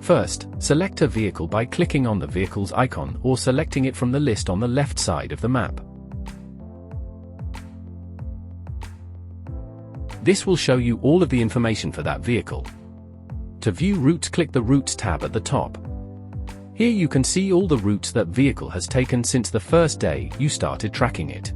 First, select a vehicle by clicking on the vehicle's icon or selecting it from the list on the left side of the map. This will show you all of the information for that vehicle. To view routes, click the Routes tab at the top. Here you can see all the routes that vehicle has taken since the first day you started tracking it.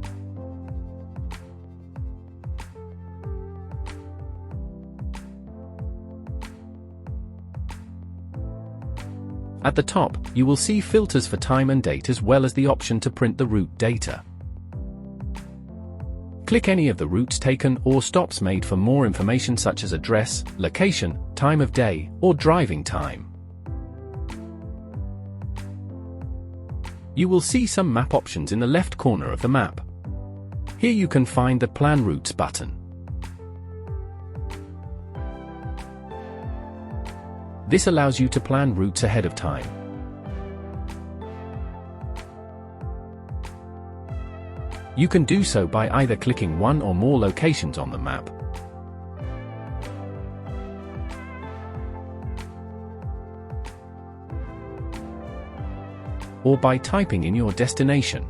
At the top, you will see filters for time and date as well as the option to print the route data. Click any of the routes taken or stops made for more information such as address, location, time of day, or driving time. You will see some map options in the left corner of the map. Here you can find the Plan Routes button. This allows you to plan routes ahead of time. You can do so by either clicking one or more locations on the map, or by typing in your destination.